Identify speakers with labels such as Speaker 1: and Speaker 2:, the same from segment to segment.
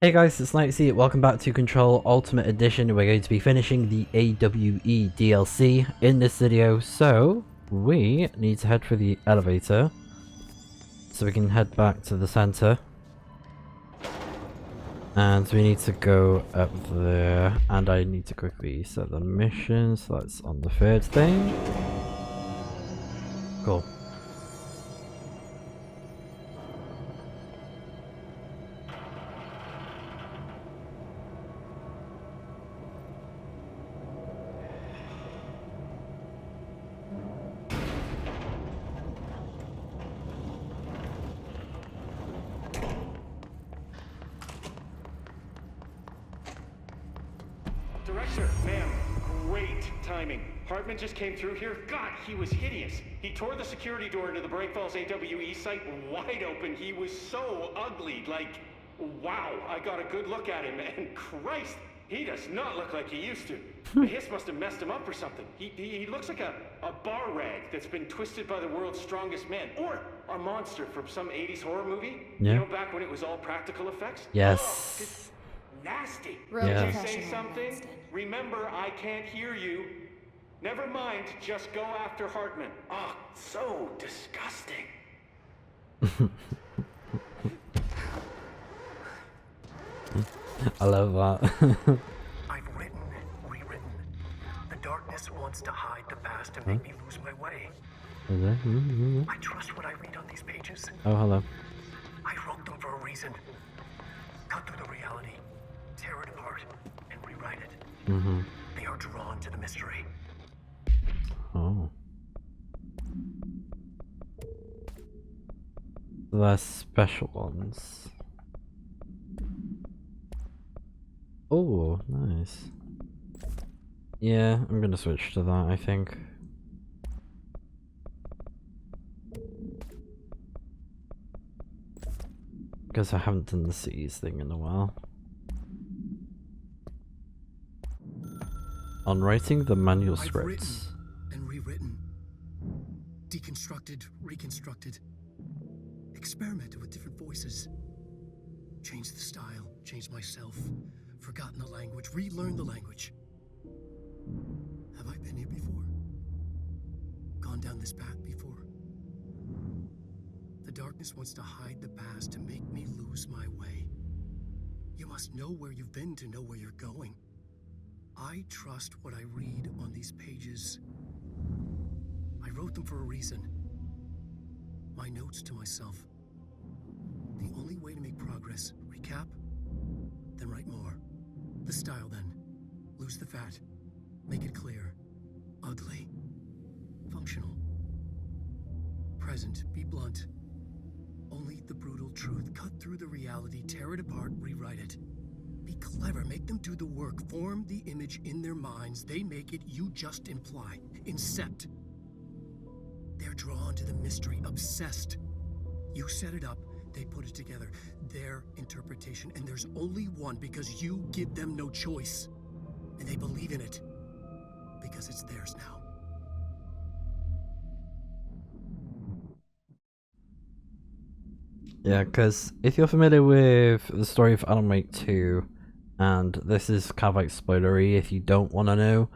Speaker 1: Hey guys, it's Snipezy. Welcome back to Control Ultimate Edition. We're going to be finishing the AWE DLC in this video, so we need to head for the elevator so we can head back to the center. And we need to go up there, and I need to quickly set the mission, so that's on the third thing. Cool.
Speaker 2: Director, ma'am, great timing. Hartman just came through here. God, he was hideous. He tore the security door into the Bright Falls AWE site wide open. He was so ugly, like, wow. I got a good look at him, and Christ, he does not look like he used to. The hiss must have messed him up or something. He looks like a bar rag that's been twisted by the world's strongest man. Or a monster from some 80s horror movie.
Speaker 1: Yeah.
Speaker 2: You know, back when it was all practical effects?
Speaker 1: Yes.
Speaker 2: Nasty.
Speaker 1: Yeah.
Speaker 2: Did you say something? Remember, I can't hear you. Never mind, just go after Hartman. Oh, so disgusting.
Speaker 3: I love that.
Speaker 4: I've written, rewritten. The darkness wants to hide the past and make me lose my way. I trust what I read on these pages.
Speaker 1: Oh, hello.
Speaker 4: I wrote them for a reason. Cut through the reality, tear it apart, and rewrite it. They are drawn to the mystery.
Speaker 1: Oh. The special ones. Oh, nice. Yeah, I'm gonna switch to that, I think. Because I haven't done the cities thing in a while. On writing the manual
Speaker 4: I've
Speaker 1: scripts.
Speaker 4: written and rewritten. Deconstructed, reconstructed. Experimented with different voices. Changed the style, changed myself. Forgotten the language, relearned the language. Have I been here before? Gone down this path before? The darkness wants to hide the past to make me lose my way. You must know where you've been to know where you're going. I trust what I read on these pages. I wrote them for a reason. My notes to myself. The only way to make progress, recap, then write more. The style then. Lose the fat. Make it clear. Ugly. Functional. Present. Be blunt. Only the brutal truth. Cut through the reality, tear it apart, rewrite it. Be clever, make them do the work, form the image in their minds, they make it, you just imply. Incept. They're drawn to the mystery, obsessed. You set it up, they put it together. Their interpretation, and there's only one because you give them no choice. And they believe in it. Because it's theirs now.
Speaker 1: Yeah, because if you're familiar with the story of Alan Wake 2, and this is kind of like spoilery if you don't want to know,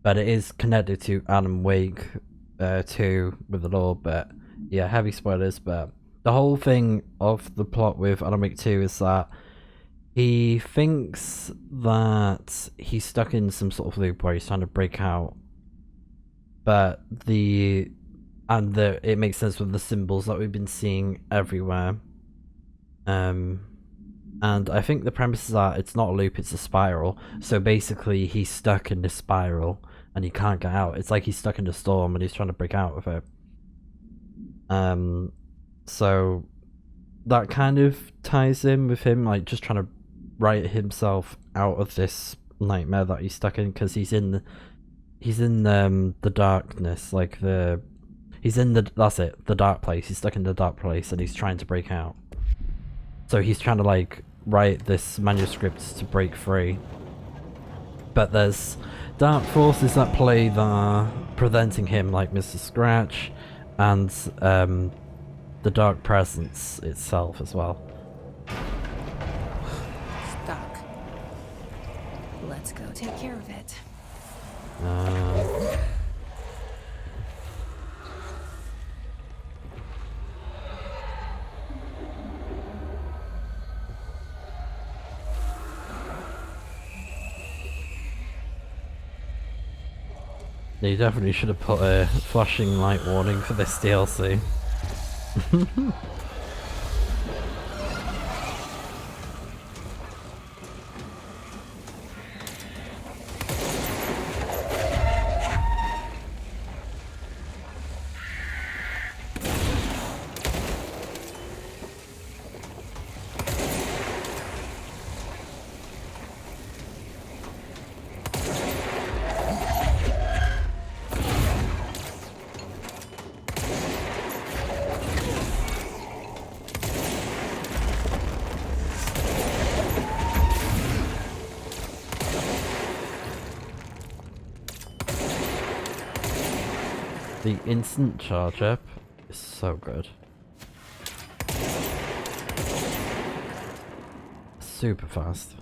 Speaker 1: but it is connected to Alan Wake 2 with the lore, but yeah, heavy spoilers, but the whole thing of the plot with Alan Wake 2 is that he thinks that he's stuck in some sort of loop where he's trying to break out, but it makes sense with the symbols that we've been seeing everywhere. And I think the premise is that it's not a loop, it's a spiral. So basically he's stuck in this spiral and he can't get out. It's like he's stuck in the storm and he's trying to break out of it. So that kind of ties in with him like just trying to write himself out of this nightmare that he's stuck in, because he's in the darkness, like the dark place. He's stuck in the dark place and he's trying to break out. So he's trying to like write this manuscript to break free. But there's dark forces at play that are preventing him, like Mr. Scratch and the dark presence itself as well.
Speaker 5: Let's go take care of it.
Speaker 1: They definitely should have put a flashing light warning for this DLC. The instant charge up is so good. Super fast.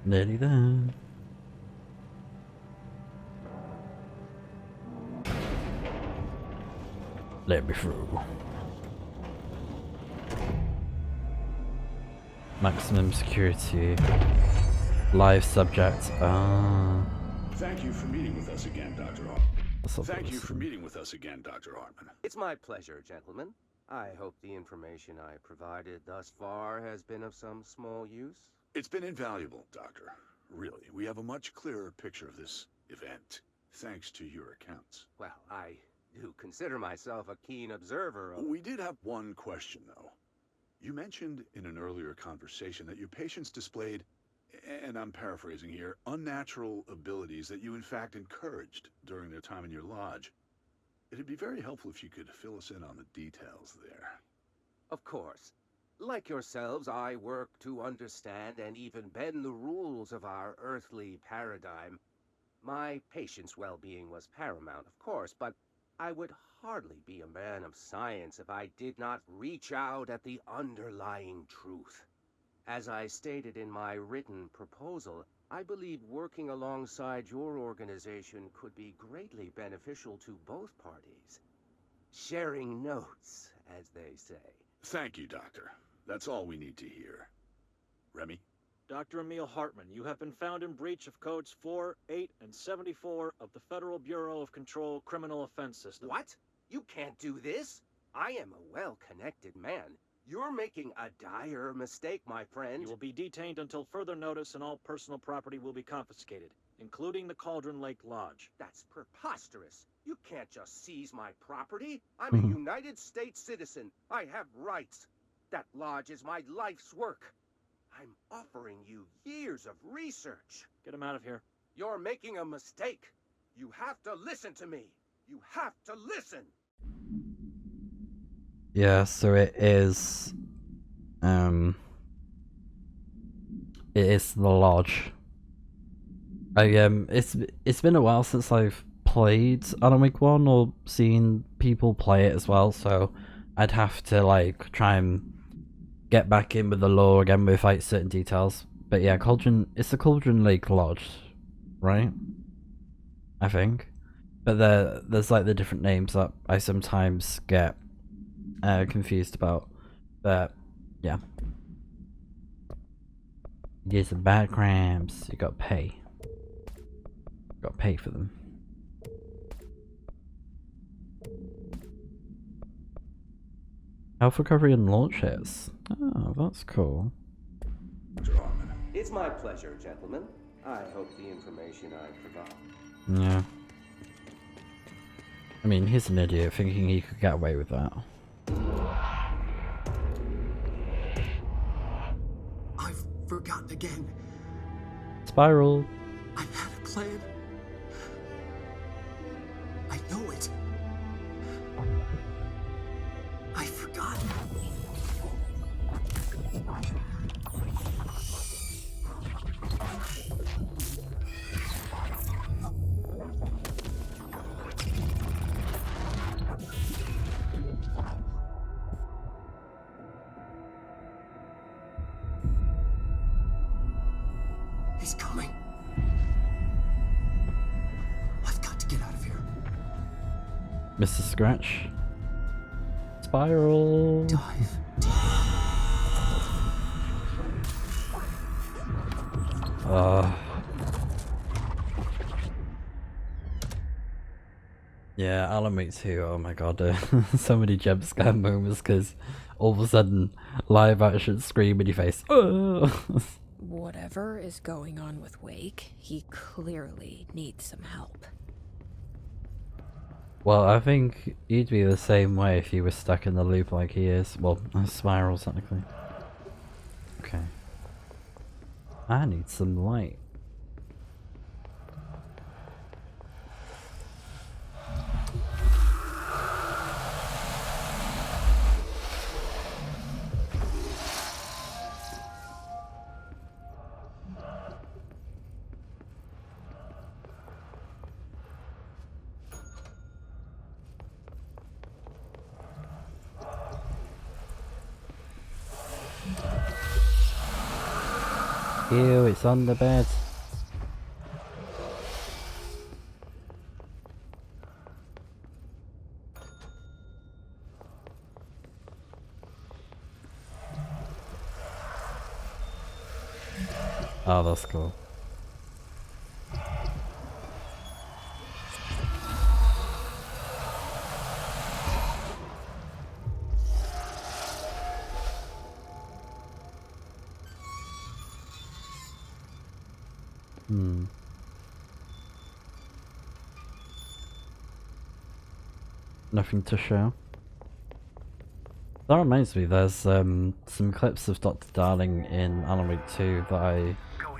Speaker 1: Nearly there. Let me through. Maximum security. Live subject. Ah.
Speaker 6: Thank you for meeting with us again, Dr. Hartman.
Speaker 7: It's my pleasure, gentlemen. I hope the information I provided thus far has been of some small use.
Speaker 6: It's been invaluable, Doctor. Really, we have a much clearer picture of this event, thanks to your accounts.
Speaker 7: Well, I do consider myself a keen observer of...
Speaker 6: We did have one question, though. You mentioned in an earlier conversation that your patients displayed, and I'm paraphrasing here, unnatural abilities that you in fact encouraged during their time in your lodge. It'd be very helpful if you could fill us in on the details there.
Speaker 7: Of course. Like yourselves, I work to understand and even bend the rules of our earthly paradigm. My patient's well-being was paramount, of course, but I would hardly be a man of science if I did not reach out at the underlying truth. As I stated in my written proposal, I believe working alongside your organization could be greatly beneficial to both parties. Sharing notes, as they say.
Speaker 6: Thank you, Doctor. That's all we need to hear. Remy?
Speaker 8: Dr. Emil Hartman, you have been found in breach of Codes 4, 8, and 74 of the Federal Bureau of Control Criminal Offense System.
Speaker 7: What? You can't do this? I am a well-connected man. You're making a dire mistake, my friend.
Speaker 8: You will be detained until further notice, and all personal property will be confiscated, including the Cauldron Lake Lodge.
Speaker 7: That's preposterous. You can't just seize my property. I'm a United States citizen. I have rights. That lodge is my life's work. I'm offering you years of research.
Speaker 8: Get him out of here.
Speaker 7: You're making a mistake. You have to listen to me. You have to listen.
Speaker 1: Yeah, so it is the lodge. It's been a while since I've played Alan Wake 1 or seen people play it as well, so I'd have to like try and get back in with the lore again with like certain details. But yeah, it's the Cauldron Lake Lodge, right? I think. But there's like the different names that I sometimes get confused about. But yeah. Get some bad cramps. You gotta pay. Gotta pay for them. Health recovery and launch hits. Oh, that's cool.
Speaker 7: It's my pleasure, gentlemen. I hope the information I provide.
Speaker 1: Yeah. I mean, he's an idiot thinking he could get away with that.
Speaker 4: I've forgotten again.
Speaker 1: Spiral.
Speaker 4: I had a plan. I know it. I've forgotten. He's coming. I've got to get out of here.
Speaker 1: Mr. Scratch. Spiral.
Speaker 4: Dive.
Speaker 1: Yeah, Alan Wake 2, oh my god, so many jump scare moments because all of a sudden, live action scream in your face.
Speaker 3: Whatever is going on with Wake, he clearly needs some help.
Speaker 1: Well, I think you'd be the same way if you were stuck in the loop like he is. Well, a spiral technically. Okay. I need some light. Ew, it's on the bed. Oh, that's cool. Nothing to show. That reminds me, there's some clips of Dr. Darling in Alan Wake 2 that I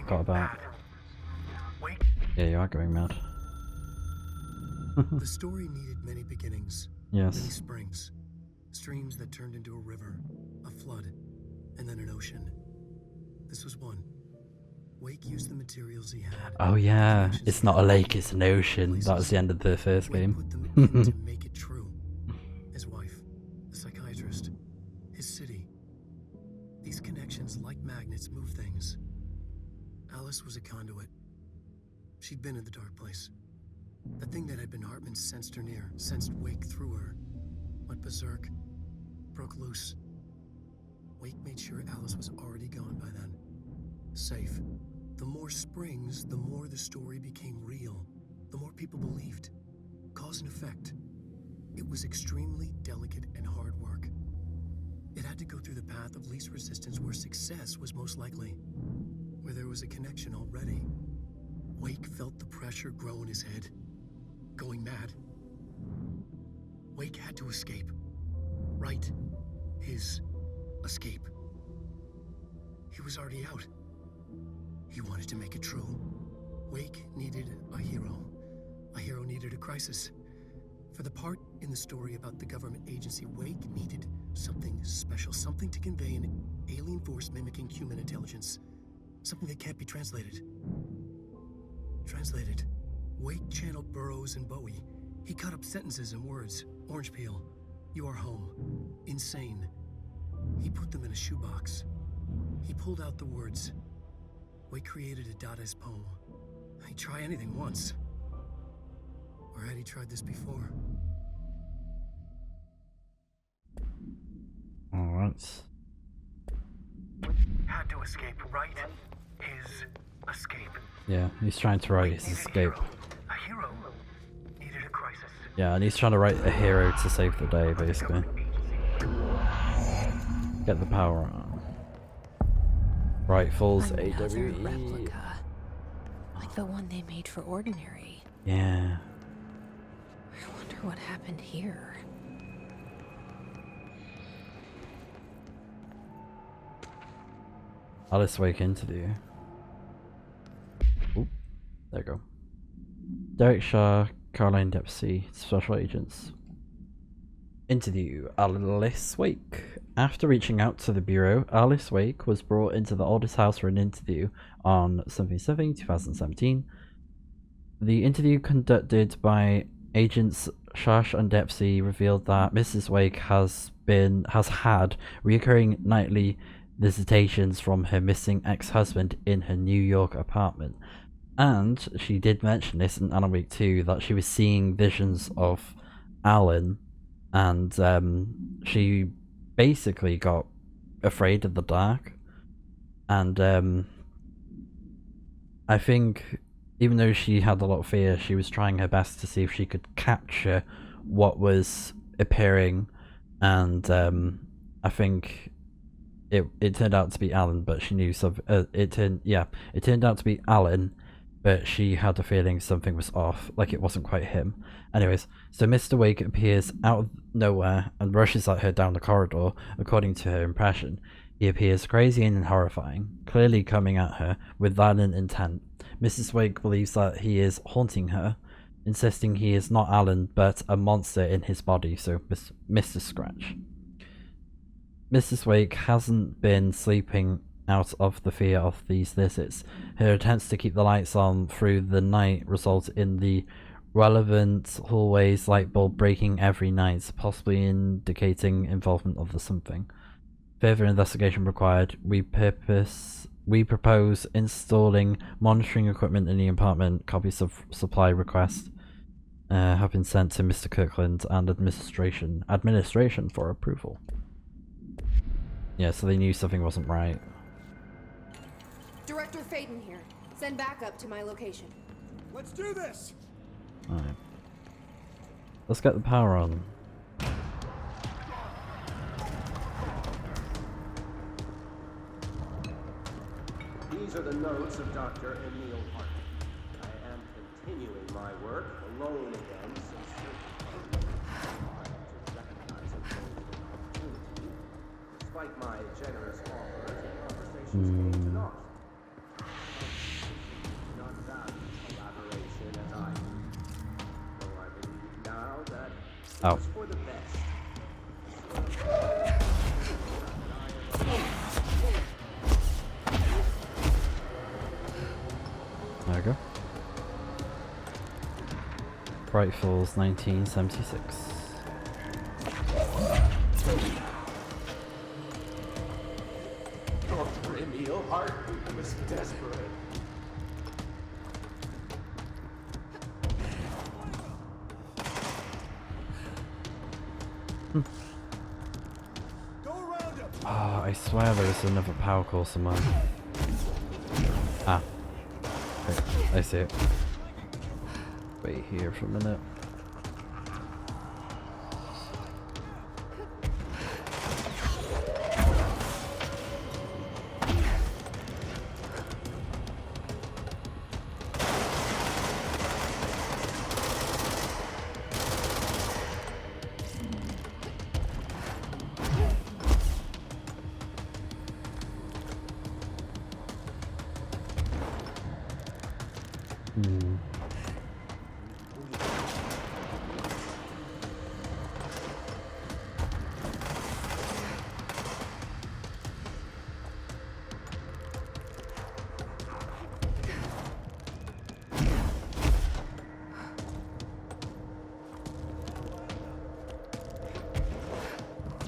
Speaker 1: got about. Yeah, you are going mad.
Speaker 4: The story needed many beginnings.
Speaker 1: Yes.
Speaker 4: Many springs. Streams that turned into a river, a flood, and then an ocean. This was one. Wake used the materials he had.
Speaker 1: Oh yeah, it's not a lake, it's an ocean. That was the end of the first
Speaker 4: Wake
Speaker 1: game.
Speaker 4: put them in to make it true. His wife, the psychiatrist, his city. These connections, like magnets, move things. Alice was a conduit. She'd been in the dark place. The thing that had been Hartman sensed her near, sensed Wake through her. Went berserk. Broke loose. Wake made sure Alice was already gone by then. Safe. The more springs, the more the story became real. The more people believed. Cause and effect. It was extremely delicate and hard work. It had to go through the path of least resistance where success was most likely. Where there was a connection already. Wake felt the pressure grow in his head. Going mad. Wake had to escape. Right. His escape. He was already out. He wanted to make it true. Wake needed a hero. A hero needed a crisis. For the part in the story about the government agency, Wake needed something special, something to convey an alien force mimicking human intelligence. Something that can't be translated. Translated. Wake channeled Burroughs and Bowie. He cut up sentences and words. Orange peel. You are home. Insane. He put them in a shoebox. He pulled out the words. Wake created a Dadaist poem. He'd try anything once. Or had he tried this before?
Speaker 1: Alright.
Speaker 4: Had to escape, right? His escape.
Speaker 1: Yeah, he's trying to write his escape.
Speaker 4: A hero needed a crisis.
Speaker 1: Yeah, and he's trying to write a hero to save the day, basically. Get the power on. Rifles,
Speaker 3: Another
Speaker 1: AWE.
Speaker 3: replica, like the one they made for Ordinary.
Speaker 1: Yeah.
Speaker 3: I wonder what happened here.
Speaker 1: Alice Wake interview. Oop, there you go. Derek Shaw, Caroline Dempsey, Special Agents. Interview, Alice Wake. After reaching out to the Bureau, Alice Wake was brought into the oldest house for an interview on 2017. The interview conducted by agents Shash and Dempsey revealed that Mrs. Wake has had recurring nightly visitations from her missing ex-husband in her New York apartment. And she did mention this in Alan Wake 2 that she was seeing visions of Alan, and she basically got afraid of the dark. And I think even though she had a lot of fear, she was trying her best to see if she could capture what was appearing, and I think it turned out to be Alan, but she knew something. It turned out to be Alan, but she had a feeling something was off, like it wasn't quite him. Anyways, so Mr. Wake appears out of nowhere and rushes at her down the corridor. According to her impression, he appears crazy and horrifying, clearly coming at her with violent intent. Mrs. Wake believes that he is haunting her, insisting he is not Alan but a monster in his body, so Mr. Scratch. Mrs. Wake hasn't been sleeping out of the fear of these visits. Her attempts to keep the lights on through the night result in the relevant hallway's light bulb breaking every night, possibly indicating involvement of the something. Further investigation required. We propose installing monitoring equipment in the apartment. Copies of supply request have been sent to Mr. Kirkland and administration for approval. Yeah, so they knew something wasn't right.
Speaker 5: Director Faden here. Send backup to my location.
Speaker 4: Let's do this!
Speaker 1: Alright. Let's get the power on.
Speaker 7: These are the notes of Dr. Emil Hartman. I am continuing my work alone again since to recognize a golden opportunity. Despite my generous offers, the conversations came to naught. Not value collaboration as I do. Though I believe now that it was for the best.
Speaker 1: There we go. Bright Falls, 1976.
Speaker 7: Dr. Emil Hartman was desperate.
Speaker 1: Oh, I swear there was another power core somewhere. Ah. Okay, I see it. Wait here for a minute.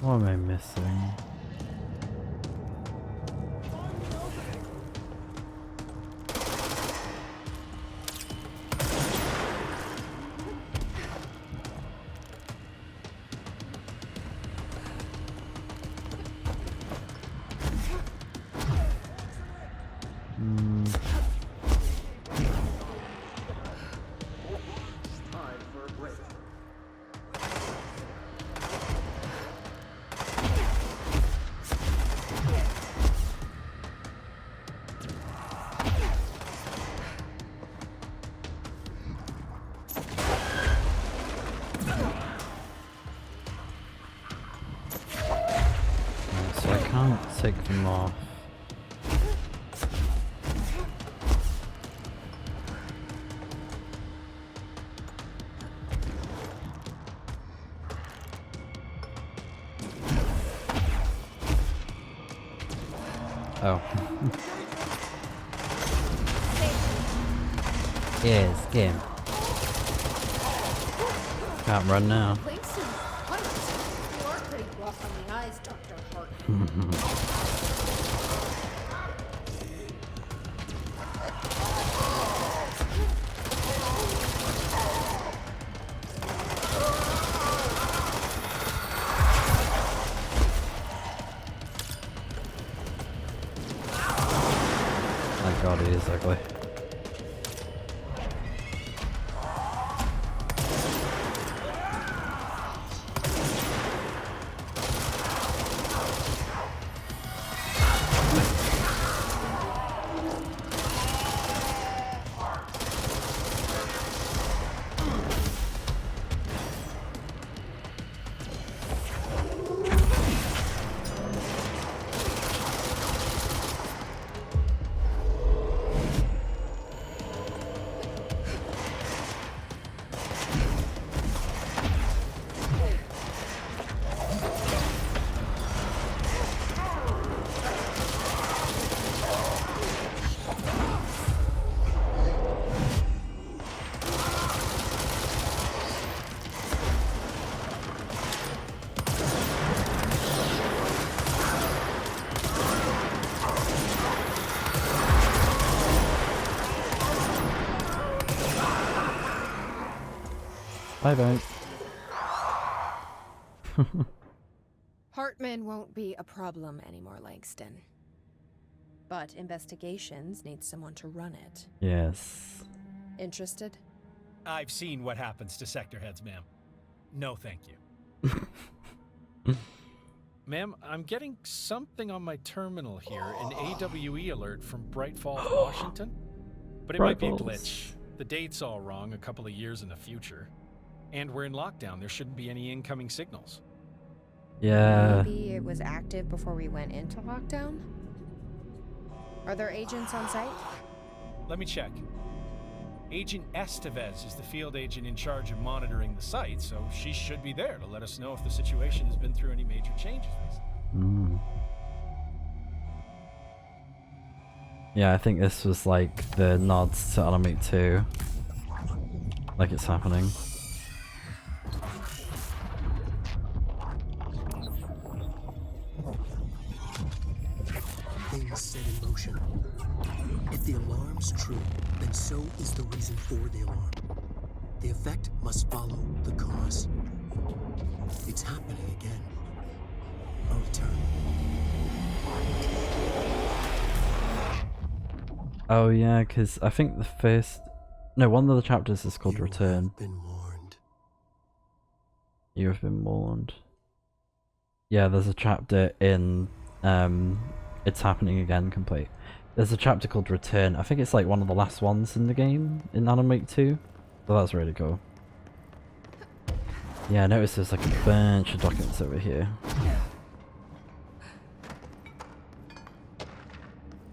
Speaker 1: What am I missing?
Speaker 7: Time for a break.
Speaker 1: So I can't take them off. Oh. Yes, game. Can't run now.
Speaker 5: Thanks to you are pretty rough on the eyes, Dr. Hartman.
Speaker 1: god, he is ugly. Bye bye.
Speaker 3: Hartman won't be a problem anymore, Langston. But investigations need someone to run it.
Speaker 1: Yes.
Speaker 3: Interested?
Speaker 9: I've seen what happens to sector heads, ma'am. No, thank you. Ma'am, I'm getting something on my terminal here, an AWE alert from Bright Falls, Washington. But it might be a glitch. The date's all wrong, a couple of years in the future. And we're in lockdown. There shouldn't be any incoming signals.
Speaker 1: Yeah.
Speaker 3: Maybe it was active before we went into lockdown? Are there agents on site?
Speaker 9: Let me check. Agent Estevez is the field agent in charge of monitoring the site, so she should be there to let us know if the situation has been through any major changes recently.
Speaker 1: Yeah, I think this was like the nods to Alan Wake 2. Like it's happening.
Speaker 4: Things set in motion. If the alarm's true, then so is the reason for the alarm. The effect must follow the cause. It's happening again. A return.
Speaker 1: Oh yeah, because I think the first... No, one of the chapters is called Return.
Speaker 4: Have been warned.
Speaker 1: You have been warned. Yeah, there's a chapter in... It's Happening Again complete. There's a chapter called Return. I think it's like one of the last ones in the game, in Alan Wake 2. So that's really cool. Yeah, I noticed there's like a bunch of documents over here.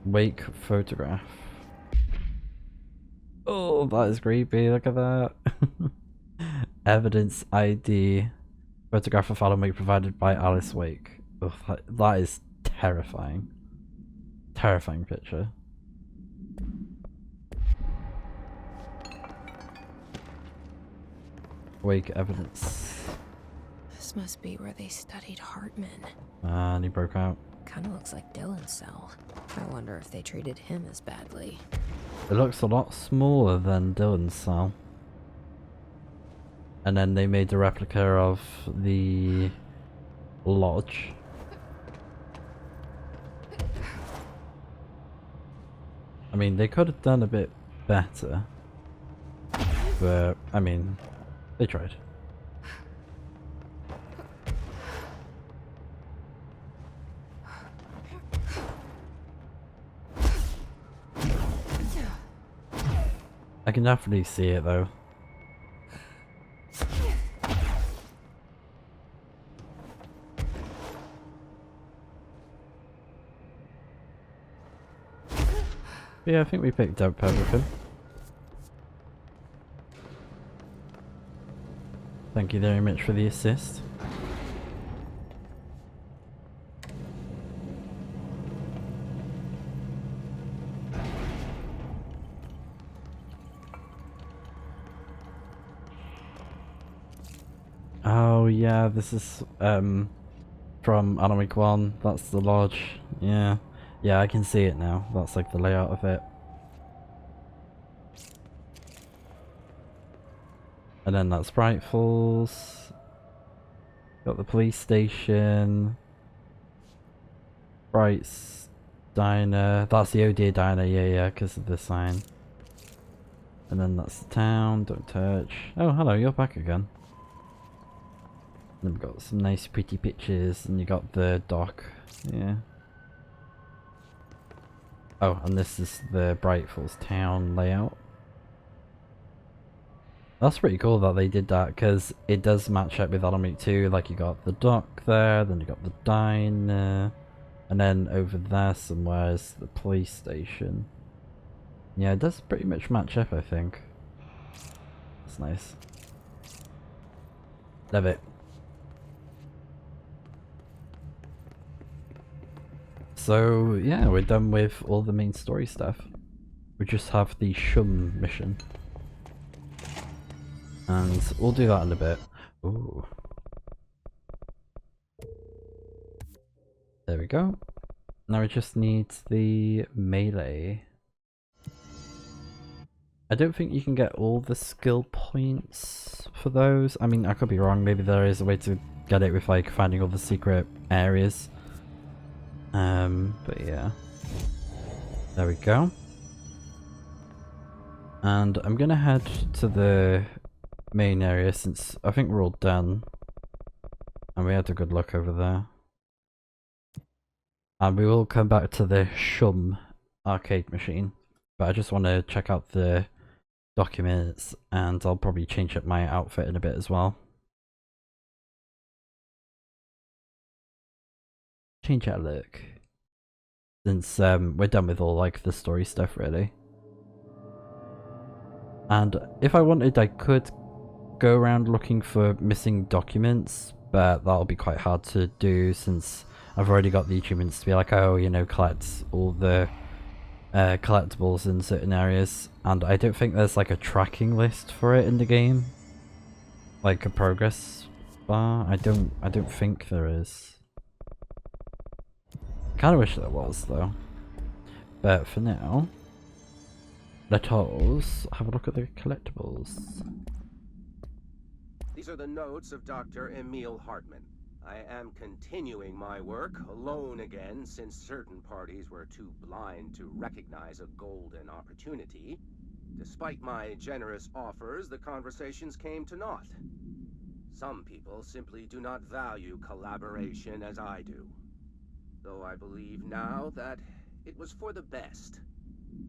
Speaker 1: Wake photograph. Oh, that is creepy, look at that. Evidence ID. Photograph of Alan Wake provided by Alice Wake. Ugh, that is terrifying. Terrifying picture. Wake evidence.
Speaker 3: This must be where they studied Hartman.
Speaker 1: And he broke out.
Speaker 3: Kinda looks like Dylan's cell. I wonder if they treated him as badly.
Speaker 1: It looks a lot smaller than Dylan's cell. And then they made a replica of the lodge. I mean, they could have done a bit better. But, I mean, they tried. I can definitely see it though. Yeah, I think we picked up everything. Thank you very much for the assist. Oh yeah, this is from Alan Wake 1. That's the lodge. Yeah. Yeah, I can see it now. That's like the layout of it. And then that's Bright Falls. Got the police station. Bright diner. That's the OD diner, yeah, because of the sign. And then that's the town, don't touch. Oh, hello, you're back again. And we've got some nice pretty pictures, and you got the dock, yeah. Oh, and this is the Bright Falls town layout. That's pretty cool that they did that, because it does match up with Alan Wake 2. Like, you got the dock there, then you got the diner, and then over there somewhere is the police station. Yeah, it does pretty much match up, I think. That's nice. Love it. So, yeah, we're done with all the main story stuff. We just have the SHUM mission. And we'll do that in a bit. Ooh. There we go. Now we just need the melee. I don't think you can get all the skill points for those. I mean, I could be wrong. Maybe there is a way to get it with like finding all the secret areas. But yeah. There we go. And I'm gonna head to the main area since I think we're all done. And we had a good look over there. And we will come back to the SHUM arcade machine. But I just want to check out the documents, and I'll probably change up my outfit in a bit as well. Change our look. Since we're done with all like the story stuff really. And if I wanted, I could go around looking for missing documents, but that'll be quite hard to do since I've already got the achievements to be like, oh, you know, collect all the collectibles in certain areas, and I don't think there's like a tracking list for it in the game, like a progress bar. I don't think there is. I kind of wish there was though, but for now, let us have a look at the collectibles.
Speaker 7: These are the notes of Dr. Emil Hartman. I am continuing my work alone again since certain parties were too blind to recognize a golden opportunity. Despite my generous offers, the conversations came to naught. Some people simply do not value collaboration as I do. Though I believe now that it was for the best.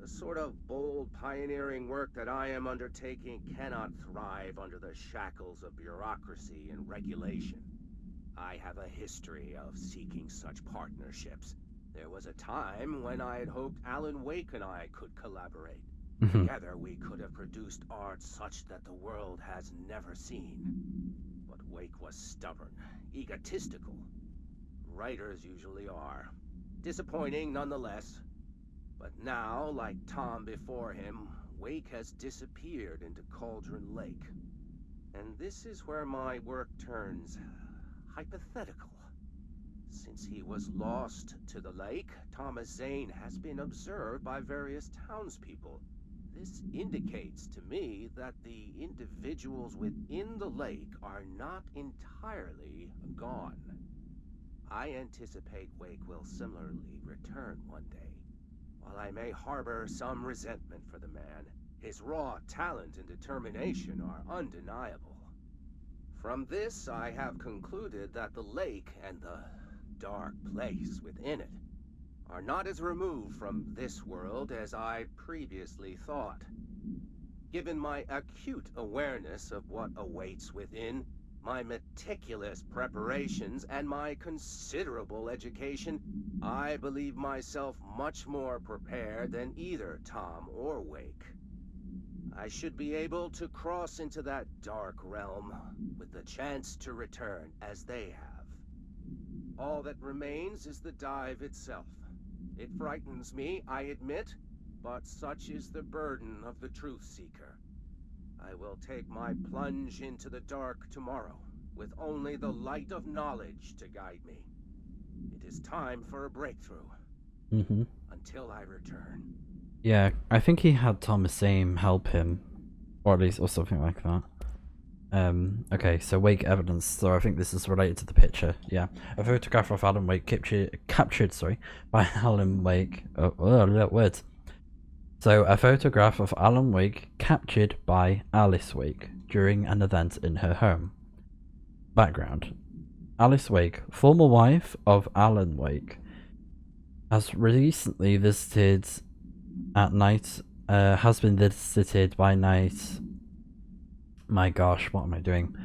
Speaker 7: The sort of bold, pioneering work that I am undertaking cannot thrive under the shackles of bureaucracy and regulation. I have a history of seeking such partnerships. There was a time when I had hoped Alan Wake and I could collaborate. Together we could have produced art such that the world has never seen. But Wake was stubborn, egotistical. Writers usually are. Disappointing nonetheless. But now, like Tom before him, Wake has disappeared into Cauldron Lake. And this is where my work turns hypothetical. Since he was lost to the lake, Thomas Zane has been observed by various townspeople. This indicates to me that the individuals within the lake are not entirely gone. I anticipate Wake will similarly return one day. While I may harbor some resentment for the man, his raw talent and determination are undeniable. From this, I have concluded that the lake and the dark place within it are not as removed from this world as I previously thought. Given my acute awareness of what awaits within, my meticulous preparations, and my considerable education, I believe myself much more prepared than either Tom or Wake. I should be able to cross into that dark realm with the chance to return as they have. All that remains is the dive itself. It frightens me, I admit, but such is the burden of the truth seeker. I will take my plunge into the dark tomorrow, with only the light of knowledge to guide me. It is time for a breakthrough. Until I return.
Speaker 1: Yeah, I think he had Thomas Zane help him, or at least, or something like that. Okay, so Wake evidence. So I think this is related to the picture. Yeah, a photograph of Alan Wake captured, by Alan Wake. Words. So a photograph of Alan Wake captured by Alice Wake during an event in her home. Background: Alice Wake, former wife of Alan Wake, has recently visited at night. Has been visited by night. My gosh, what am I doing?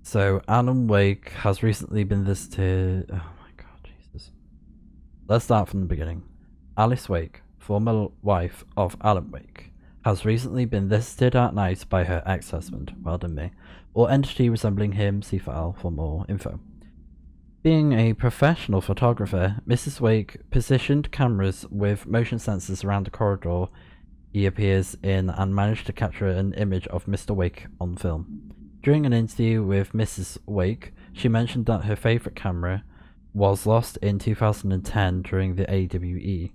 Speaker 1: So Alan Wake has recently been visited. Oh my god, Jesus. Let's start from the beginning. Alice Wake, former wife of Alan Wake, has recently been visited at night by her ex-husband, well done me, or entity resembling him. See file for more info. Being a professional photographer, Mrs. Wake positioned cameras with motion sensors around the corridor he appears in and managed to capture an image of Mr. Wake on film. During an interview with Mrs. Wake, she mentioned that her favourite camera was lost in 2010 during the AWE.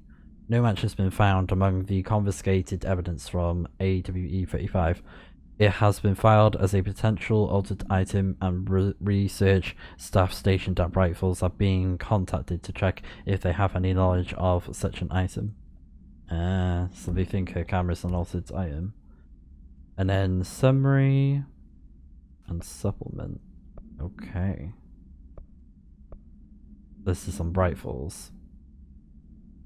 Speaker 1: No match has been found among the confiscated evidence from AWE 35. It has been filed as a potential altered item, and research staff stationed at Bright Falls are being contacted to check if they have any knowledge of such an item. So they think her camera's an altered item. And then summary and supplement. Okay. This is on Bright Falls.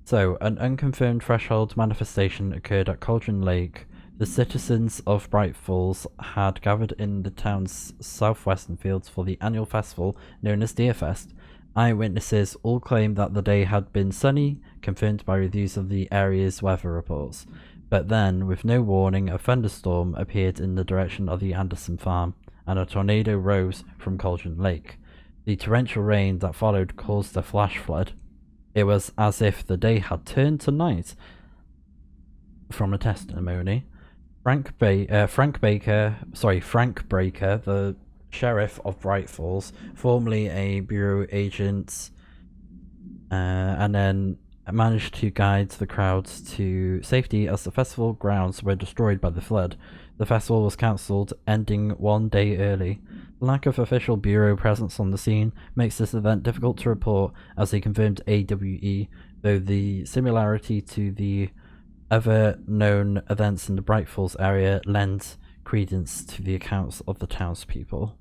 Speaker 1: So, an unconfirmed threshold manifestation occurred at Cauldron Lake. The citizens of Bright Falls had gathered in the town's southwestern fields for the annual festival known as Deerfest. Eyewitnesses all claimed that the day had been sunny, confirmed by reviews of the area's weather reports. But then, with no warning, a thunderstorm appeared in the direction of the Anderson farm, and a tornado rose from Cauldron Lake. The torrential rain that followed caused a flash flood. It was as if the day had turned to night. From a testimony, Frank Breaker, the sheriff of Bright Falls, formerly a bureau agent, and then managed to guide the crowds to safety as the festival grounds were destroyed by the flood. The festival was cancelled, ending one day early. Lack of official bureau presence on the scene makes this event difficult to report as a confirmed AWE, though the similarity to the other known events in the Bright Falls area lends credence to the accounts of the townspeople.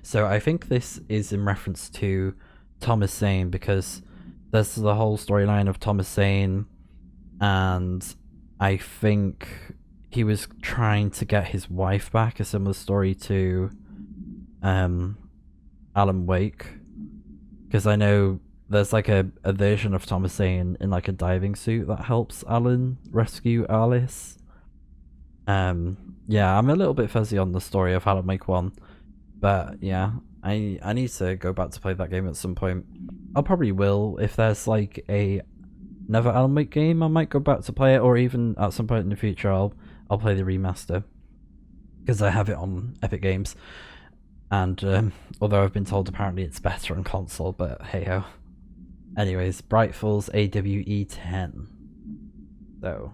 Speaker 1: So I think this is in reference to Thomas Zane, because there's the whole storyline of Thomas Zane, and I think he was trying to get his wife back, a similar story to Alan Wake, because I know there's like a version of Thomas Zane in like a diving suit that helps Alan rescue Alice. Yeah, I'm a little bit fuzzy on the story of Alan Wake 1, but yeah, I need to go back to play that game at some point. I probably will. If there's like another Alan Wake game, I might go back to play it, or even at some point in the future I'll play the remaster, because I have it on Epic Games. And although I've been told apparently it's better on console, but hey ho. Anyways, Bright Falls AWE 10. So,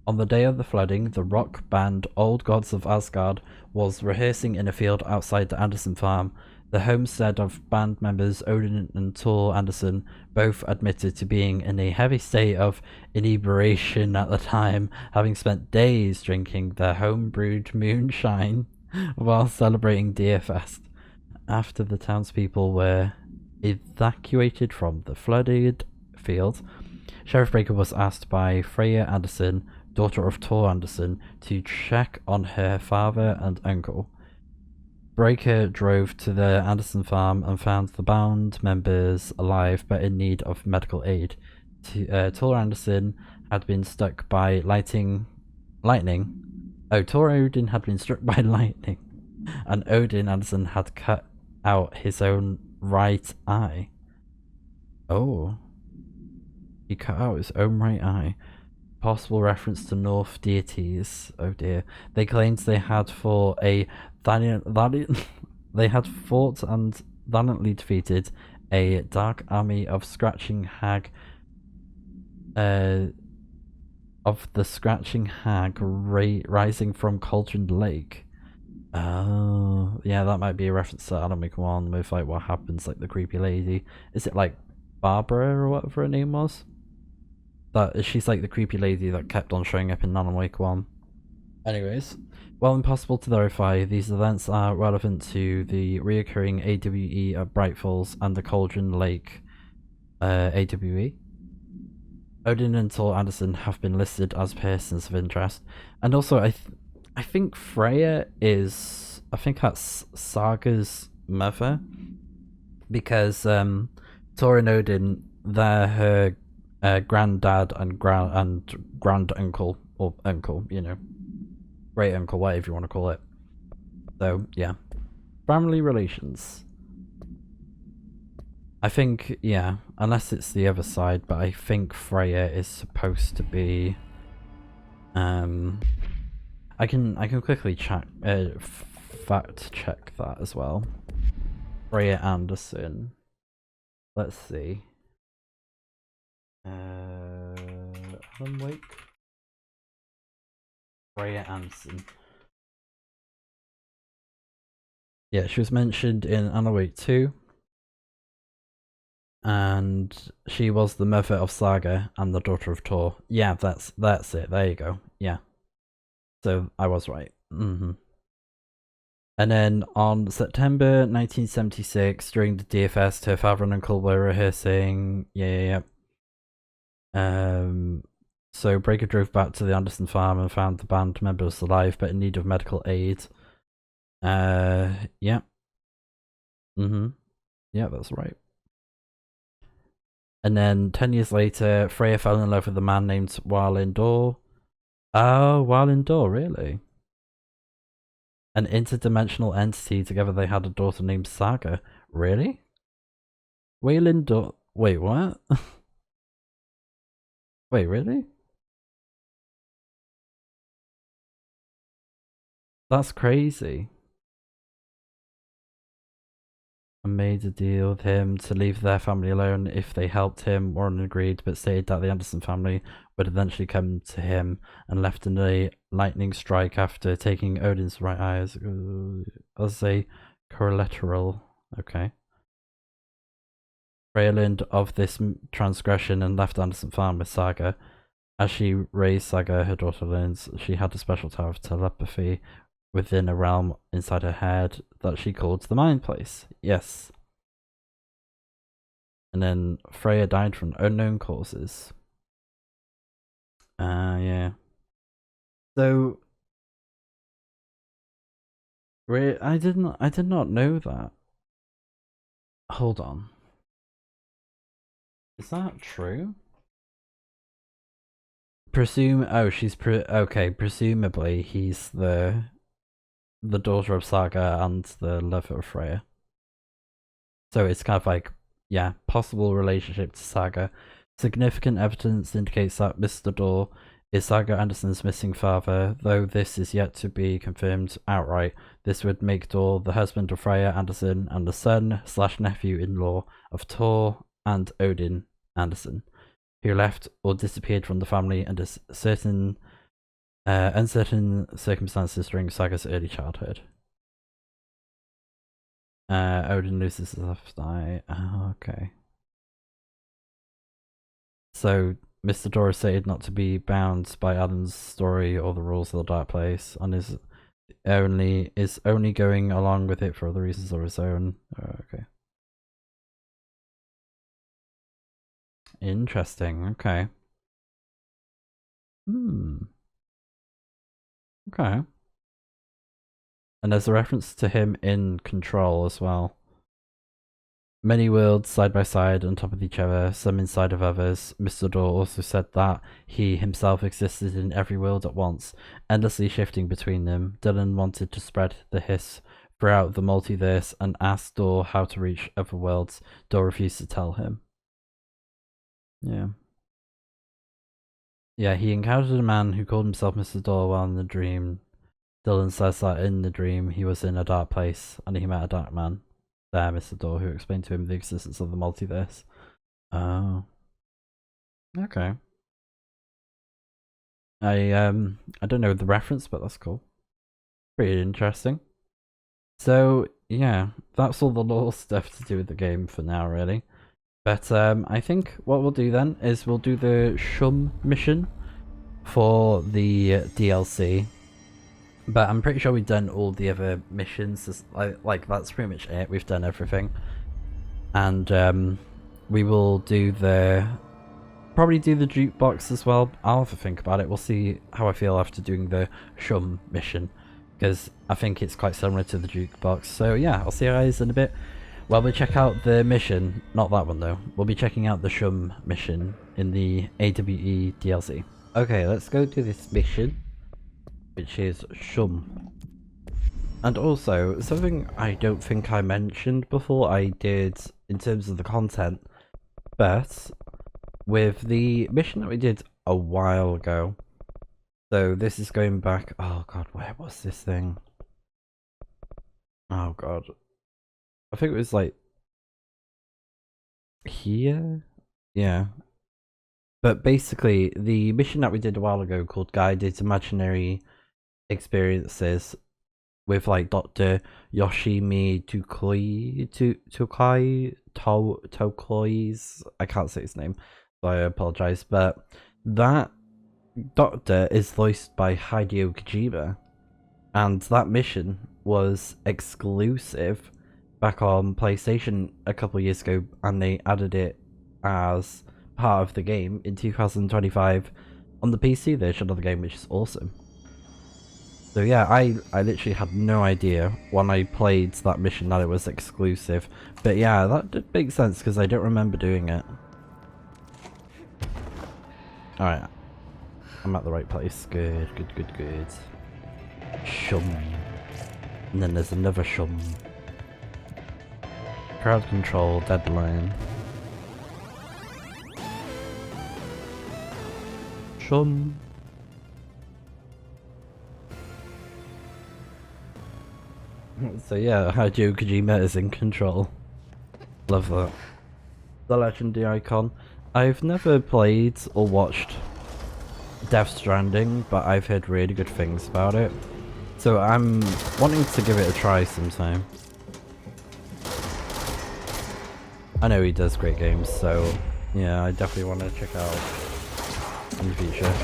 Speaker 1: on the day of the flooding, the rock band Old Gods of Asgard was rehearsing in a field outside the Anderson farm. The homestead of band members Odin and Tor Anderson both admitted to being in a heavy state of inebriation at the time, having spent days drinking their home-brewed moonshine while celebrating Deerfest. After the townspeople were evacuated from the flooded field, Sheriff Breaker was asked by Freya Anderson, daughter of Tor Anderson, to check on her father and uncle. Breaker drove to the Anderson farm and found the band members alive but in need of medical aid. Tor Anderson had been struck by lightning. Tor Odin had been struck by lightning, and Odin Anderson had cut out his own right eye. Oh. He cut out his own right eye. Possible reference to Norse deities. Oh dear. They claimed they had fought and valiantly defeated a dark army of scratching hag rising from Cauldron Lake. Oh, yeah, that might be a reference to Alan Wake 1 with like what happens, like the creepy lady. Is it like Barbara or whatever her name was? She's like the creepy lady that kept on showing up in Alan Wake 1. Anyways, while impossible to verify, these events are relevant to the reoccurring AWE at Bright Falls and the Cauldron Lake AWE. Odin and Tor Anderson have been listed as persons of interest, and also I think Freya is, I think that's Saga's mother, because Tor and Odin, they're her granddad and grand uncle, or uncle, you know, great uncle, whatever you want to call it. So yeah, family relations. I think, yeah, unless it's the other side, but I think Freya is supposed to be. I can quickly check, fact check that as well. Freya Anderson. Let's see. Alan Wake. Freya Anderson. Yeah, she was mentioned in Alan Wake 2. And she was the mother of Saga and the daughter of Tor. Yeah, that's it. There you go. Yeah. So I was right. And then on September 1976, during the DFS, her father and uncle were rehearsing. Yeah. So Breaker drove back to the Anderson farm and found the band members alive but in need of medical aid. Yeah. Yeah, that's right. And then 10 years later, Freya fell in love with a man named Walindor. Oh, Walindor, really? An interdimensional entity. Together they had a daughter named Saga. Really? Walindor. Wait, what? Wait, really? That's crazy. I made a deal with him to leave their family alone if they helped him. Warren agreed, but stated that the Anderson family would eventually come to him and left in a lightning strike after taking Odin's right eye as a collateral. Okay. Freya learned of this transgression and left Anderson farm with Saga. As she raised Saga, her daughter learns she had a special power of telepathy within a realm inside her head that she called the Mind Place. Yes. And then Freya died from unknown causes. Yeah. So I did not know that. Hold on. Is that true? Okay, presumably he's the daughter of Saga and the lover of Freya. So it's kind of like, yeah, possible relationship to Saga. Significant evidence indicates that Mr. Door is Saga Anderson's missing father, though this is yet to be confirmed outright. This would make Door the husband of Freya Anderson and the son/nephew-in-law of Tor and Odin Anderson, who left or disappeared from the family under uncertain circumstances during Saga's early childhood. Odin loses his left eye. Oh, okay. So Mr. Door stated not to be bound by Adam's story or the rules of the Dark Place, and is only going along with it for other reasons of his own. Oh, okay. Interesting. Okay. Okay. And there's a reference to him in Control as well. Many worlds side by side on top of each other, some inside of others. Mr. Door also said that he himself existed in every world at once, endlessly shifting between them. Dylan wanted to spread the hiss throughout the multiverse and asked Door how to reach other worlds. Door refused to tell him. Yeah. Yeah, he encountered a man who called himself Mr. Door while in the dream. Dylan says that in the dream he was in a dark place and he met a dark man there, Mr. Door, who explained to him the existence of the multiverse. Oh. Okay. I don't know the reference, but that's cool. Pretty interesting. So yeah, that's all the lore stuff to do with the game for now, really. But I think what we'll do then is we'll do the SHUM mission for the DLC. But I'm pretty sure we've done all the other missions. Like that's pretty much it. We've done everything, and we will do probably do the jukebox as well. I'll have to think about it. We'll see how I feel after doing the SHUM mission, because I think it's quite similar to the jukebox. So yeah, I'll see you guys in a bit. Well, we check out the mission, not that one though. We'll be checking out the SHUM mission in the AWE DLC. Okay, let's go to this mission, which is SHUM. And also, something I don't think I mentioned before I did in terms of the content, but with the mission that we did a while ago, so this is going back, oh god, where was this thing? Oh god. I think it was like here? Yeah. But basically, the mission that we did a while ago called Guided Imaginary Experiences with like Dr. Yoshimi Tokloi's, I can't say his name, so I apologize, but that doctor is voiced by Hideo Kojima, and that mission was exclusive back on PlayStation a couple of years ago, and they added it as part of the game in 2025 on the PC version of the game, which is awesome. So yeah, I literally had no idea when I played that mission that it was exclusive, but yeah, that did make sense because I don't remember doing it. Alright, I'm at the right place. Good. SHUM. And then there's another SHUM. Crowd control, deadline. SHUM. So yeah, Hideo Kojima is in control. Love that. The legendary icon. I've never played or watched Death Stranding, but I've heard really good things about it. So I'm wanting to give it a try sometime. I know he does great games, so yeah, I definitely want to check out in the future.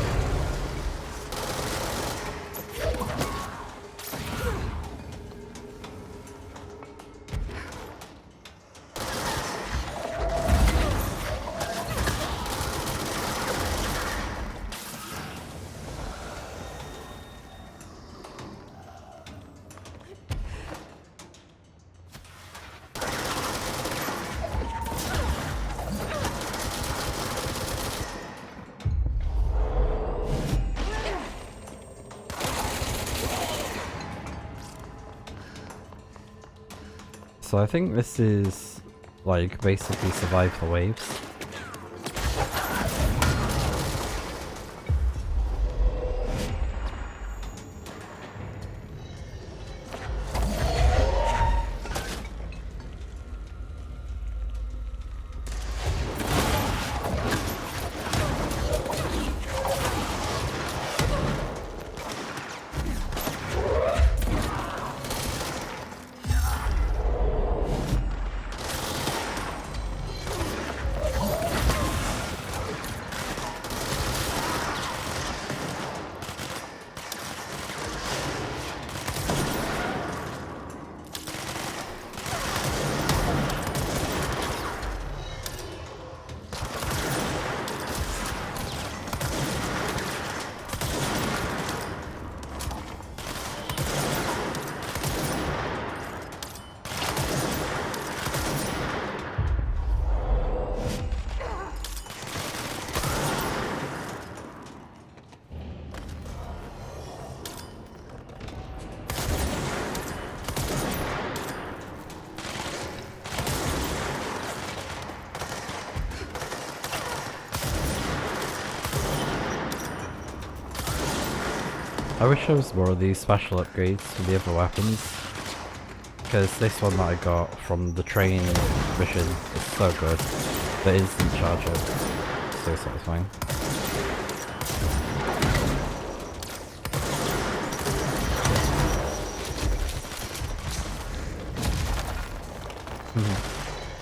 Speaker 1: So I think this is like basically survive the waves. I wish there was more of these special upgrades for the other weapons, because this one that I got from the train mission is so good. The instant charge up, so satisfying.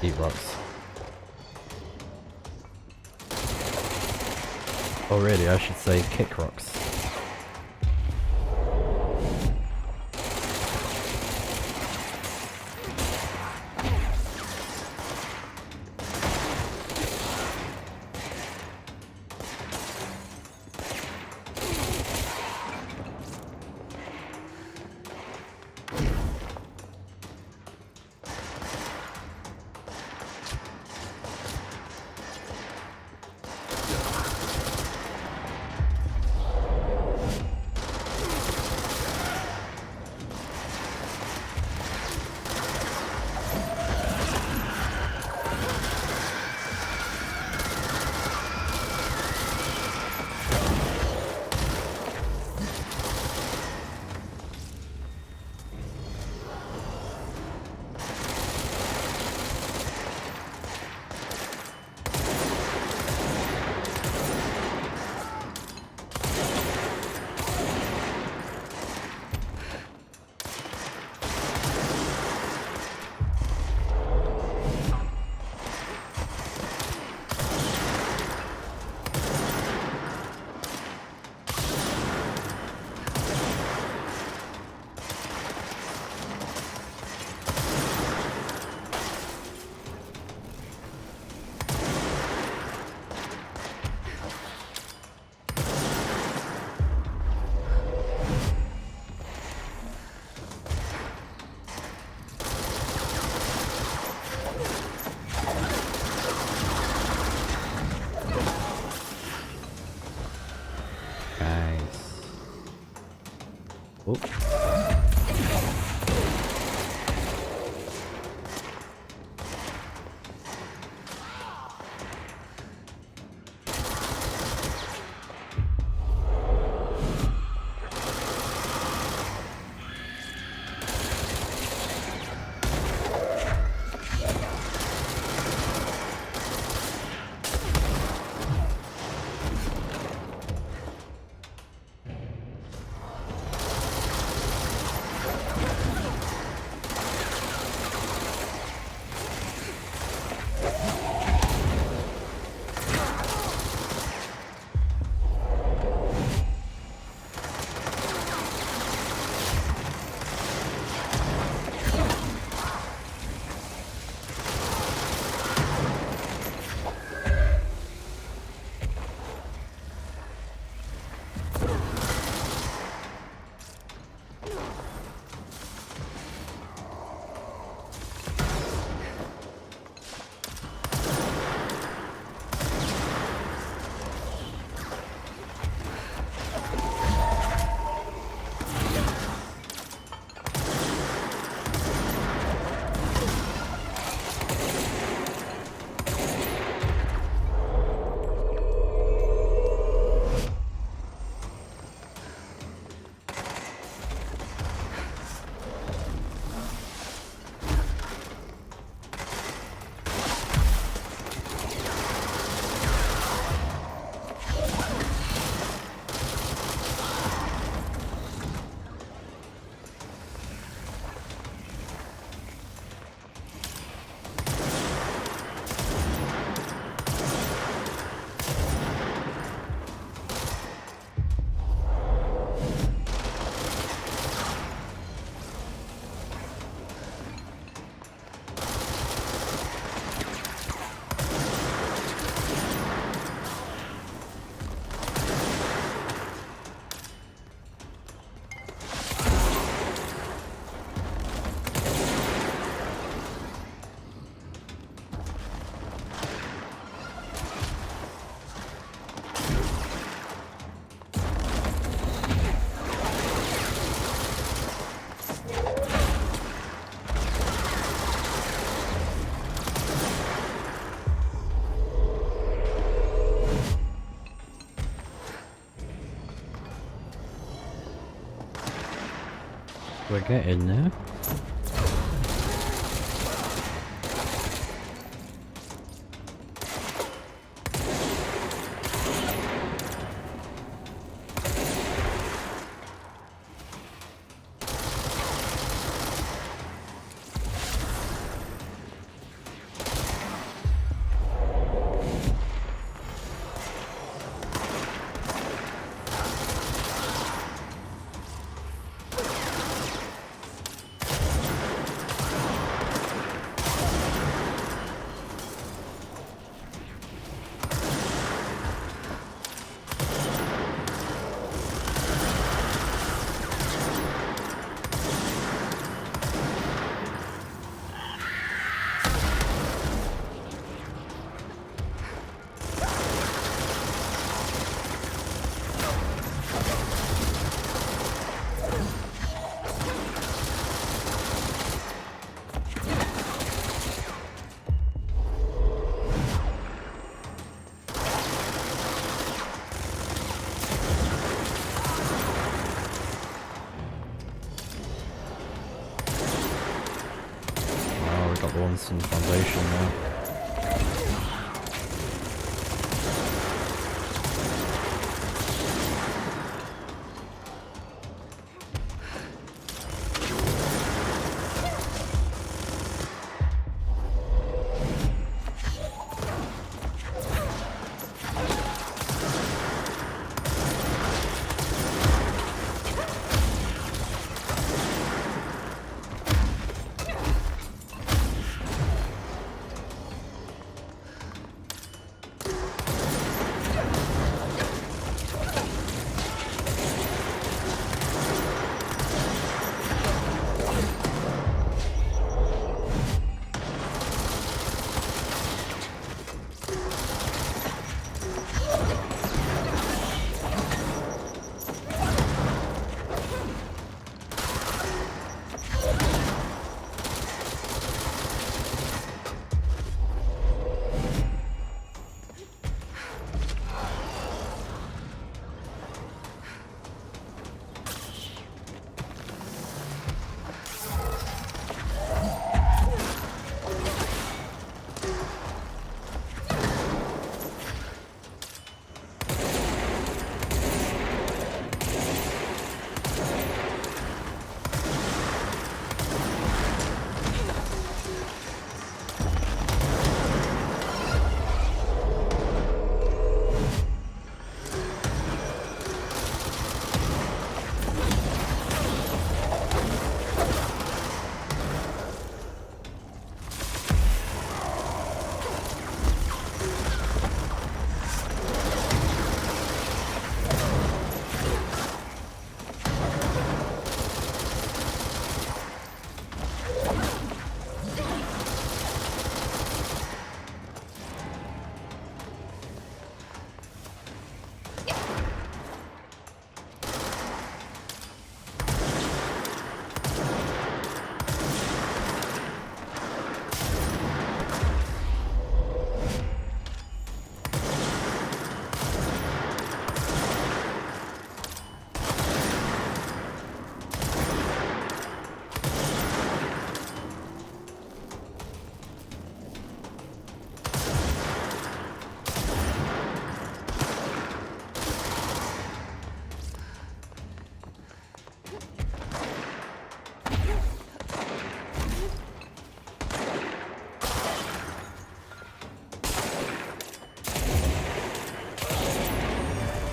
Speaker 1: Eat rocks. Oh really, I should say kick rocks. Oh. Do I get in there? some foundation now.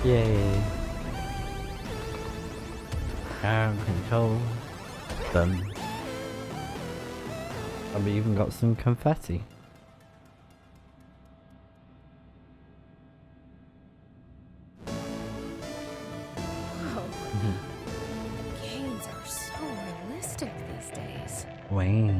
Speaker 1: Yay. Control. Done. And we even got some confetti.
Speaker 3: Whoa. Games are so realistic these days.
Speaker 1: Wow.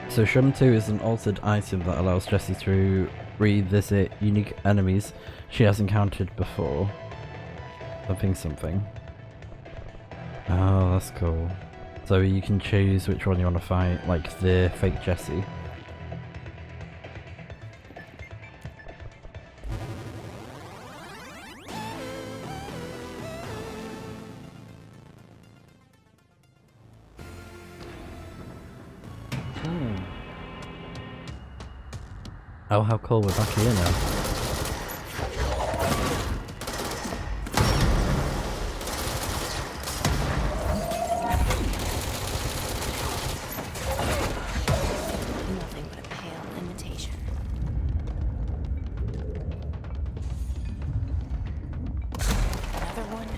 Speaker 1: So SHUM 2 is an altered item that allows Jessie to revisit unique enemies she has encountered before. Something. Oh, that's cool. So you can choose which one you want to fight, like the fake Jessie. Oh, how cool, we're back here now.
Speaker 3: Nothing but a pale imitation. Another one.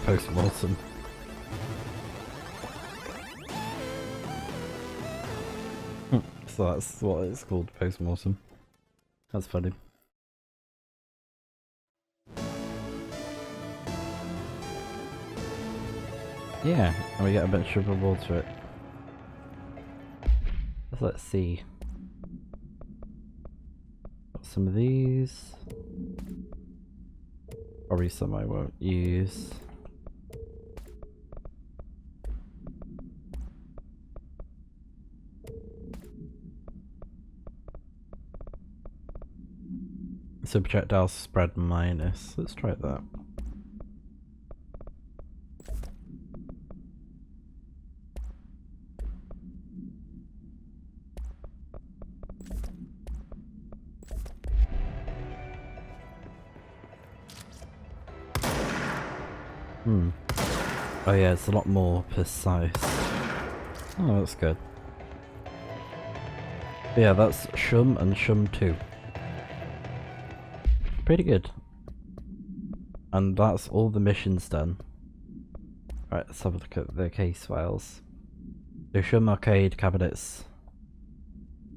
Speaker 1: Post-mortem. So that's what it's called, post-mortem. That's funny. Yeah, and we get a bunch of rewards for it. Let's see. Got some of these. Probably some I won't use. So projectile spread minus. Let's try that. Oh yeah, it's a lot more precise. Oh, that's good. But yeah, that's SHUM and SHUM 2. Pretty good. And that's all the missions done. Right, let's have a look at the case files. So SHUM arcade cabinets.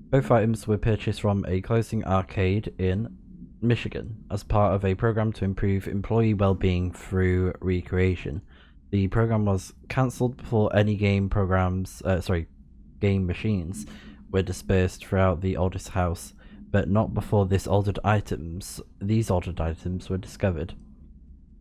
Speaker 1: Both items were purchased from a closing arcade in Michigan as part of a program to improve employee well-being through recreation. The program was cancelled before any game machines were dispersed throughout the oldest house, but not before these altered items were discovered.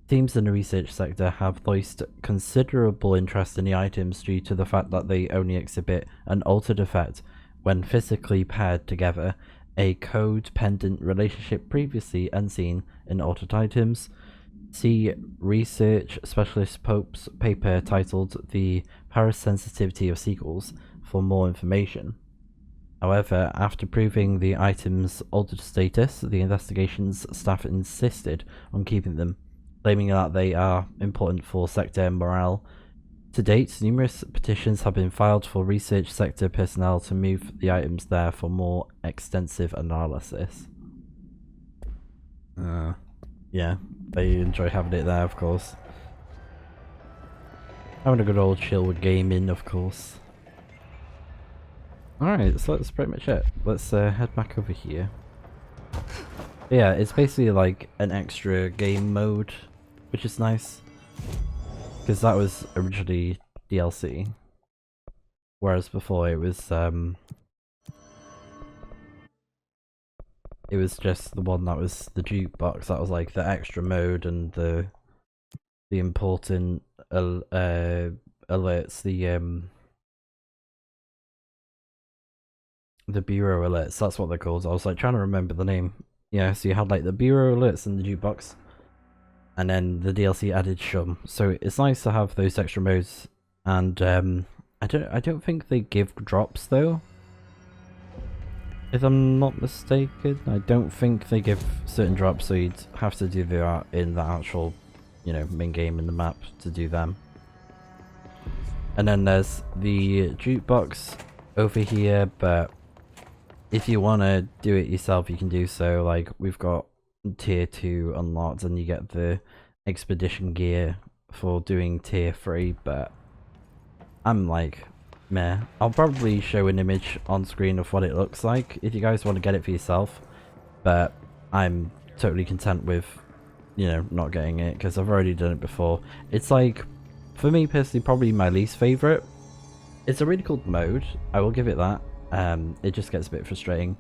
Speaker 1: Teams in the research sector have voiced considerable interest in the items due to the fact that they only exhibit an altered effect when physically paired together, a code-pendant relationship previously unseen in altered items. See Research Specialist Pope's paper titled The Parasensitivity of Sequels for more information. However, after proving the item's altered status, the investigations staff insisted on keeping them, claiming that they are important for sector morale. To date, numerous petitions have been filed for research sector personnel to move the items there for more extensive analysis. Yeah, they enjoy having it there, of course. Having a good old chill with gaming, of course. Alright, so that's pretty much it. Let's head back over here. Yeah, it's basically like an extra game mode, which is nice. Because that was originally DLC. Whereas before it was just the one that was the jukebox, that was like the extra mode and the important alerts, the bureau alerts, that's what they're called. I was like trying to remember the name. Yeah, so you had like the bureau alerts and the jukebox, and then the DLC added SHUM. So it's nice to have those extra modes, and I don't think they give drops though. If I'm not mistaken, I don't think they give certain drops, so you'd have to do that in the actual, main game in the map to do them. And then there's the jukebox over here, but if you want to do it yourself, you can do so. Like, we've got tier 2 unlocked, and you get the expedition gear for doing tier 3, but I'm like, meh. I'll probably show an image on screen of what it looks like if you guys want to get it for yourself, but I'm totally content with, not getting it because I've already done it before. It's like, for me personally, probably my least favorite. It's a really cool mode, I will give it that. It just gets a bit frustrating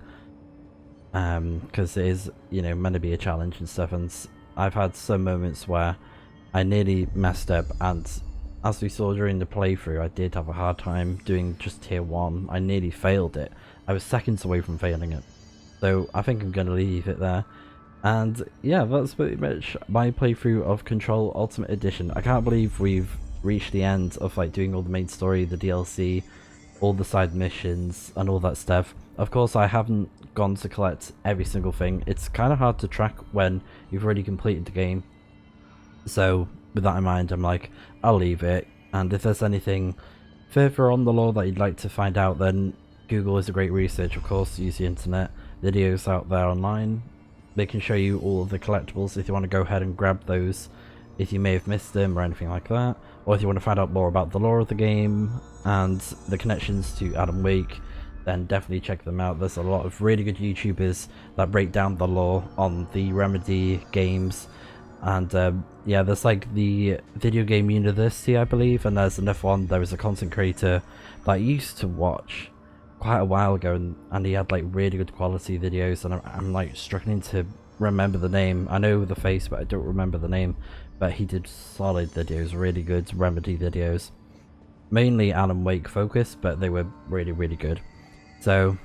Speaker 1: because it is, meant to be a challenge and stuff, and I've had some moments where I nearly messed up, and as we saw during the playthrough, I did have a hard time doing just tier 1. I nearly failed it. I was seconds away from failing it. So I think I'm going to leave it there. And yeah, that's pretty much my playthrough of Control Ultimate Edition. I can't believe we've reached the end of like doing all the main story, the DLC, all the side missions and all that stuff. Of course, I haven't gone to collect every single thing. It's kind of hard to track when you've already completed the game. So with that in mind, I'm like, I'll leave it, and if there's anything further on the lore that you'd like to find out, then Google is a great research, of course. Use the internet, videos out there online, they can show you all of the collectibles if you want to go ahead and grab those. if you may have missed them or anything like that, or if you want to find out more about the lore of the game and the connections to Alan Wake, then definitely check them out. There's a lot of really good YouTubers that break down the lore on the Remedy games, and yeah, there's like the Video Game University, I believe, and there's another one. There was a content creator that I used to watch quite a while ago, and he had like really good quality videos, and I'm like struggling to remember the name. I know the face, but I don't remember the name. But he did solid videos, really good Remedy videos, mainly Alan Wake focused, but they were really, really good. So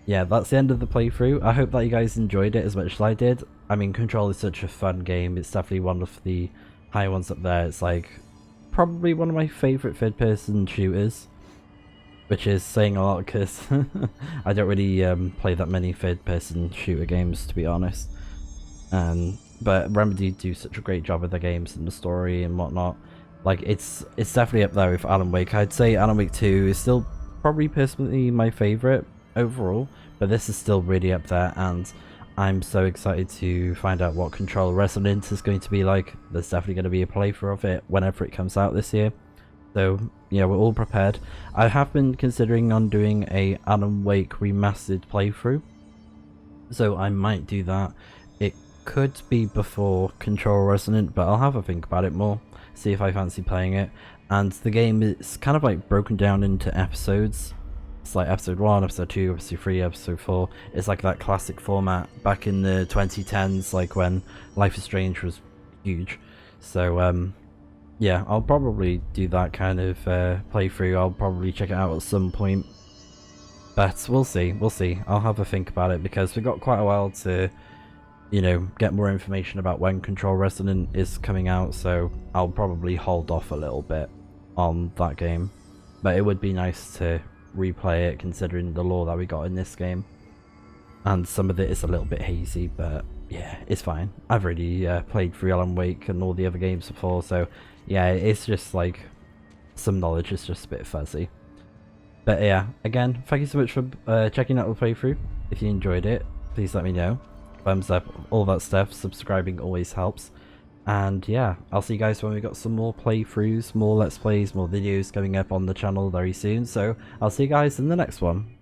Speaker 1: yeah, that's the end of the playthrough. I hope that you guys enjoyed it as much as I did. I mean, Control is such a fun game. It's definitely one of the high ones up there. It's like probably one of my favourite third-person shooters, which is saying a lot because I don't really play that many third-person shooter games, to be honest. But Remedy do such a great job with the games and the story and whatnot. Like, it's definitely up there with Alan Wake. I'd say Alan Wake 2 is still probably personally my favourite overall, but this is still really up there, and I'm so excited to find out what Control Resonance is going to be like. There's definitely going to be a playthrough of it whenever it comes out this year. So yeah, we're all prepared. I have been considering on doing a Alan Wake remastered playthrough, so I might do that. It could be before Control Resonant, but I'll have a think about it more, see if I fancy playing it. And the game is kind of like broken down into episodes. It's like episode 1, episode 2, episode 3, episode 4. It's like that classic format back in the 2010s, like when Life is Strange was huge. So yeah, I'll probably do that kind of playthrough. I'll probably check it out at some point, but we'll see. I'll have a think about it, because we've got quite a while to, you know, get more information about when Control Resonant is coming out, so I'll probably hold off a little bit on that game. But it would be nice to replay it, considering the lore that we got in this game, and some of it is a little bit hazy, but yeah, it's fine. I've already played through Alan Wake and all the other games before, so yeah, it's just like some knowledge is just a bit fuzzy. But yeah, again, thank you so much for checking out the playthrough. If you enjoyed it, please let me know. Thumbs up, all that stuff. Subscribing always helps. And yeah, I'll see you guys when we got some more playthroughs, more Let's Plays, more videos coming up on the channel very soon. So I'll see you guys in the next one.